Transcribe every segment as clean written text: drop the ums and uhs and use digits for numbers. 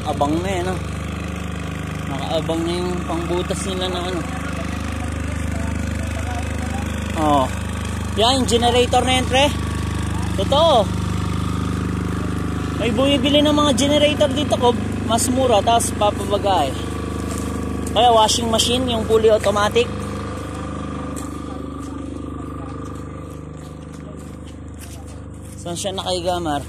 abang na eh, no? Nakaabang na yung pangbutas nila na ano. Oh. Yan, yung generator na yan, pre. Totoo. May bumibili ng mga generator dito ko, mas mura, tapos papabagay. Kaya washing machine, yung fully automatic. Saan siya nakaigamar?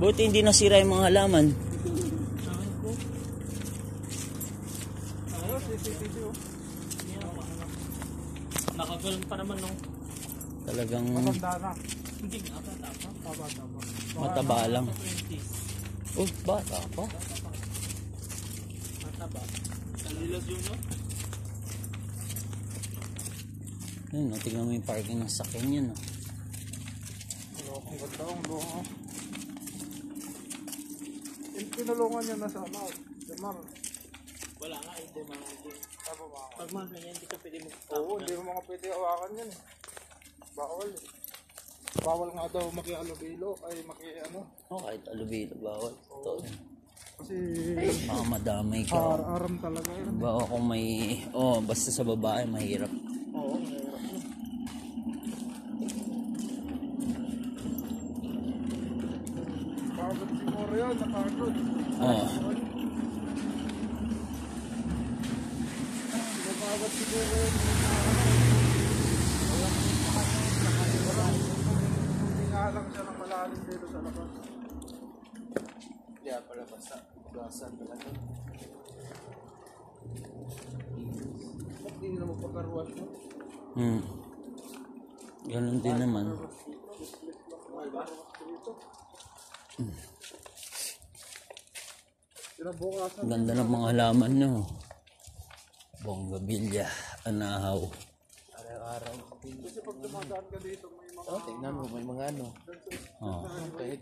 Buti hindi nasira yung mga halaman. Nakagalan pa naman, no? Talagang matanda na. Hindi, mataba lang. Oh, bata pa. Mataba. Kalilas yun, no? Ayun, tingnan mo yung parking ng sakyan yun, no? Ang ganda, ang buho. Tinulungan niya na sa ano, Demar. Wala nga, hindi mga hindi. Pag mga ganyan, hindi ka pwede mag-stop. Oo, hindi mo mga pwede hawakan yan. Bawal. Bawal nga daw maki-alubilo, ay maki-ano. Oh, kahit alubilo, bawal. Ito. Kasi Baka madamay ka. aram talaga yun. Baka kung may, oh, basta sa babae, mahirap. Oo, mahirap yun. Pagod siguro yun, napagod. Oh. Napagod siguro yun. Hindi nga lang siya ng malalim dito sa labas. Kaya pala basta, basan talaga. Ba't hindi na magpagkaruwas mo? Ganun din naman. Ganda ng mga halaman nyo. Bonggabilya, anahaw. Araw-araw. Kasi pag dumadaan ka dito, may mga... Oh, tingnan mo, may mga ano. Oh. Kahit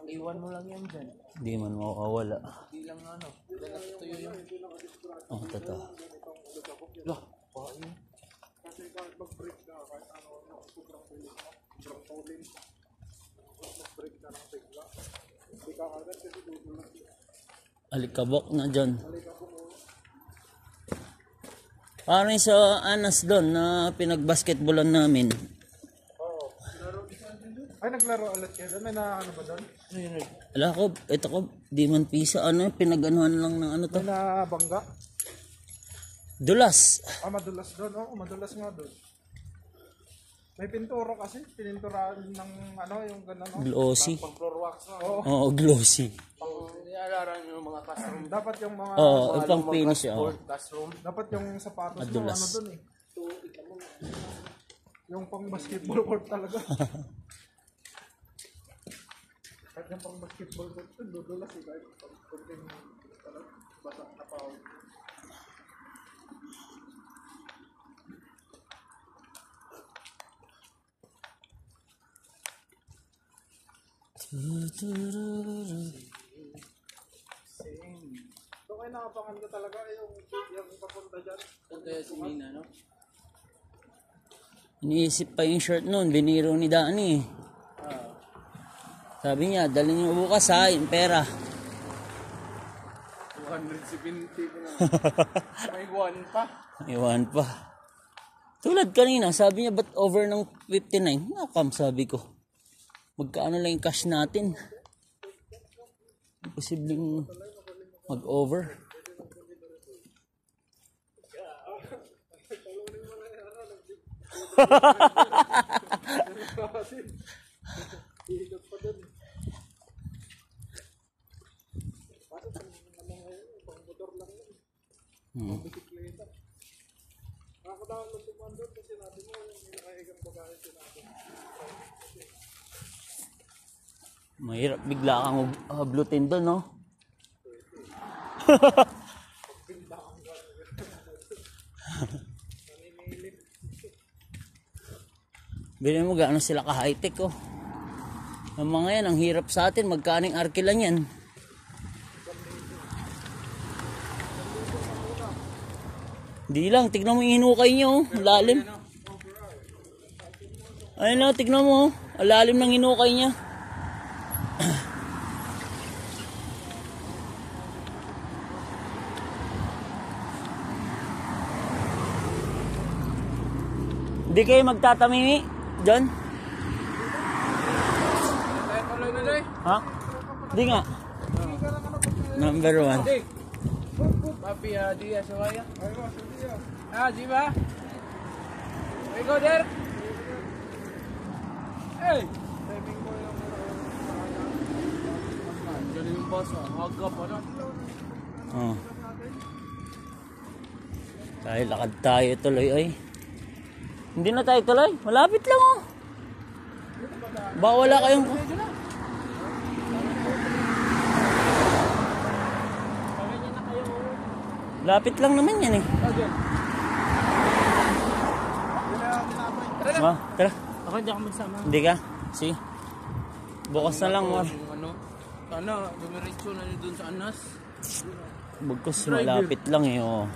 iwan mo lang yan dyan. Hindi man makakawala. Hindi lang ano. Tuyo yung... Oh, totoo. Lah, pa yun. Kasi kahit mag-break na, kahit ano, sobrang bilis mo, sobrang pauling, mag-break na ng sigla. Hindi ka agad kasi dudulas. Alikabok na dyan. Parang sa Anas doon na pinag-basketballan namin. Oo. Ay, naglaro ulit kayo doon? May na ano ba doon? Ala ko, ito ko, di man pisa, ano, pinag-anuhan lang ng ano to. May nabangga? Dulas. Ah, madulas doon. Oo, madulas nga doon. May pintura kasi. Pininturahan ng ano, yung gano'n. No? Glossy. Pang floor wax na. Oo. Oo, glossy. Pang nialaran yung mga classroom. Dapat yung mga... Oo, pang finish. Oo. Classroom. Dapat yung sapatos mo, Madulas. ano doon eh. Yung pang basketball court talaga. Kahit yung pang basketball court, dudulas eh. Kahit konting basa na pao. So kayo nakapangan ko talaga yung papunta dyan. Kaya si Nina, no? Iniisip pa yung shirt noon, biniro ni Dani. Sabi niya, dali niyo bukas ha, yung pera. 270 ko na. May one pa. Iwan pa. Tulad kanina, sabi niya, ba't over ng 59? Nakam, sabi ko. Magkaano lang yung cash natin? Posibleng mag-over. Iikot pa dun. Pang motor lang yun. Pang bisikleta. Nakakadaan lang dumaan doon kasi sinabi mo yung nakahigang babae sinabi. Mahirap bigla kang hablutin doon, no? Bili mo gaano sila ka-high-tech, oh. Ang mga yan, ang hirap sa atin. Magkaning arki lang yan. Di lang, tignan mo yung hinukay nyo, oh. Lalim. Ayun na, tignan mo, oh. Lalim ng hinukay niya. Hindi kayo magtatamimi, John? Tayo tuloy na day. Ha? Hindi nga. Number 1. Papi, di ya, sawaya. Di ba? We go there. Hey! Timing mo yung dyan yung boss, hagap, ano? Oh. Tayo, lakad tayo tuloy, ay. Hindi na tayo tuloy. Malapit lang, oh. Baka wala kayong... Lapit lang naman yan, eh. Ma, tara. Ako hindi ako magsama. Hindi ka? Sige. Bukas na lang, Mar. Ano? Sana, dumiretso na nyo dun sa Anas. Bukas malapit lang, eh, oh.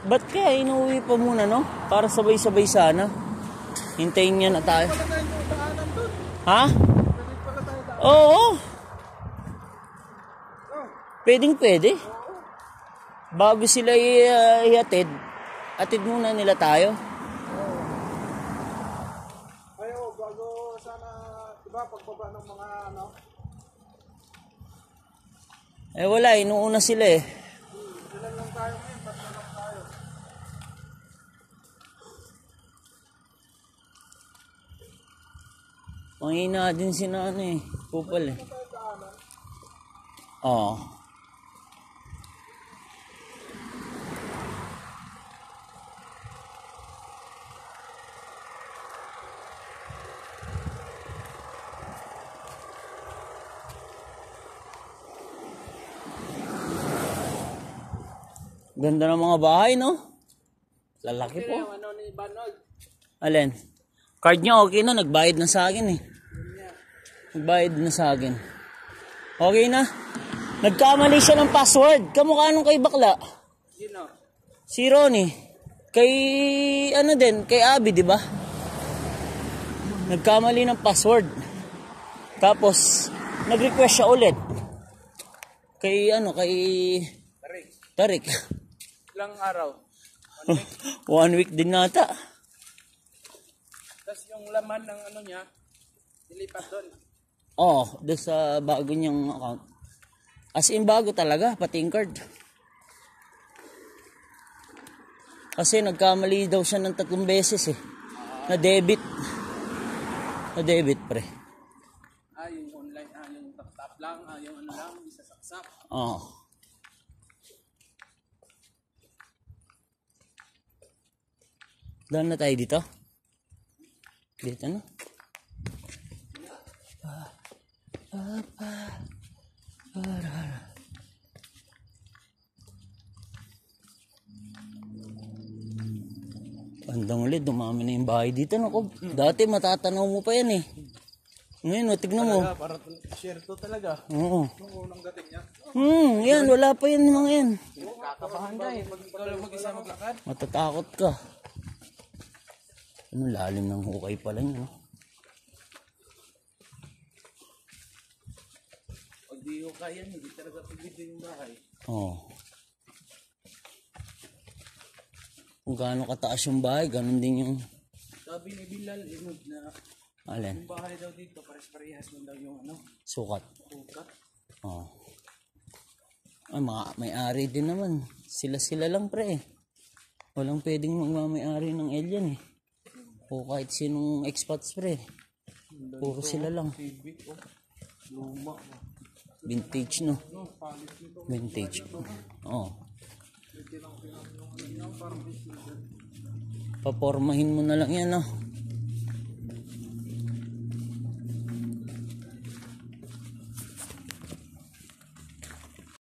Ba't kaya inuwi pa muna, no? Para sabay-sabay sana. Hintayin niya na tayo. Ha? Oo. Pwedeng pwede. Bago sila ihatid, atid muna nila tayo. Ayo, bago sana, diba, pagbaba ng mga ano? Eh wala, inuuna sila eh. Ilan lang tayo ngayon, 3 lang tayo. Pangina din si ano eh. Kupal eh. Oo. Ganda ng mga bahay, no? Lalaki po. Ano ni Banod? Alin? Card niya okay na, nagbayad na sa akin eh. Nagbayad na sa akin. Okay na. Nagkamali siya ng password. Kamukha nung kay bakla. Sino? Si Ronnie. Kay ano din, kay Abby, di ba? Nagkamali ng password. Tapos nag-request siya ulit. Kay ano, kay Tarik. Ilang araw? 1 week din nata. Tapos yung laman ng ano niya, nilipat doon. Oh, doon sa bago niyang account. As in bago talaga, pati yung card. Kasi nagkamali daw siya ng 3 beses eh. Na debit. Na debit, pre. Yung online, yung tap-tap lang, yung ano lang, isa saksak. Oh. Daan na tayo dito. Dito na. Bandang ulit, dumami na yung bahay dito. Naku, dati matatanaw mo pa yan eh. Ngayon, tignan mo. Para share to talaga. Oo. Nung unang dating niya. Yan, wala pa yan mga yan. Kakabahan ka eh, pag ikaw lang mag-isa maglakad. Matatakot ka. Ano, lalim ng hukay pala niya, no? Pag di ko kaya, hindi talaga pagdito yung bahay. Oo. Kung gaano kataas yung bahay, ganun din yung... Sabi ni Bilal, na Alin? yung bahay daw dito, pares-parehas lang daw yung ano, Sukat. sukat. Oo. Ay, may-ari din naman. Sila lang, pre. Walang pwedeng magmamay-ari ng alien eh. O kahit sinong expats, pre. Puro sila lang. Civic, luma. Vintage, no? Vintage. Oo. Papormahin mo na lang yan, no?